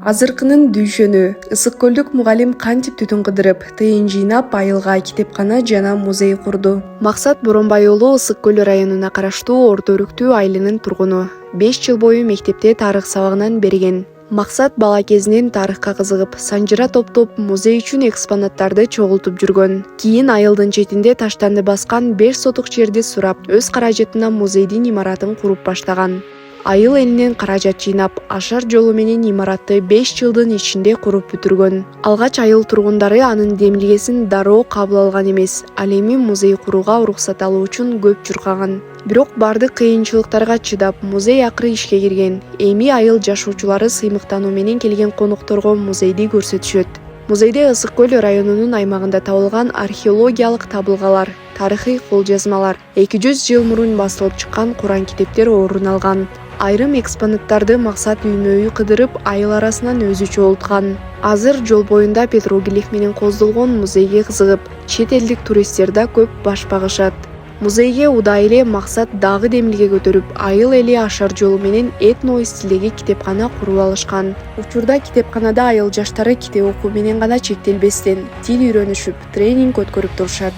Азыркынын дүйшөнү Ысык көлдүк мугалим кантип түтүн кыдырып, тыйын жыйнап айылга китепкана жана музей курду. Максат Боронбай уулу Ысык көл районуна караштуу Орто Өрүктүү айылынын тургуну. 5 жыл бою мектепте тарых сабагынан берген. Максат бала кезинен тарыхка кызыгып, санжыра топтоп, музей үчүн экспонаттарды чогултуп жүргөн. Кийин айылдын четинде таштанды баскан 5 сотук жерди сурап, өз каражатына музейдин имаратын куруп баштаган. Айыл элинен каражат жыйнап, ашар жолу менен имаратты 5 жылдын ичинде куруп бүтүргөн. Алгач айыл тургундары анын демилгесин дароо кабыл алган эмес, ал эми музей курууга уруксат алуу үчүн көп чуркаган. Бирок бардык кыйынчылыктарга чыдап, музей акыры ишке кирген. Эми айыл жашоочулары сыймыктануу менен келген конокторго музейди көрсөтүшөт. Музейде Ысык көл районунун аймагында табылган археологиялык табылгалар, тарыхый кол жазмалар, 200 жыл мурун басылып чыккан Куран китептер орун алган. Айрым экспонаттарды Максат үймө-үй кыдырып, айыл арасынан өзү чогулткан. Азыр жол боюнда петроглиф менен коздолгон музейге кызыгып, чет элдик туристтер да көп баш багышат. Музейге удай эле Максат дагы демилге көтөрүп, айыл эли ашар жолу менен этно стилдеги китепкана куруп алышкан. Учурда китепканада айыл жаштары китеп окуу менен гана чектелбестен, тил үйрөнүшүп, тренинг өткөрүп турушат.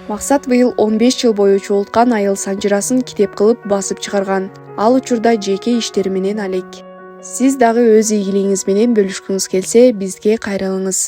Максат быйыл 15 жыл бою чогулткан айыл санжырасын китеп кылып басып чыгарган. Ал учурда жеке иштери менен алек. Сиз дагы өз ийгилигиңиз менен бөлүшкүңүз келсе, бизге кайрылыңыз.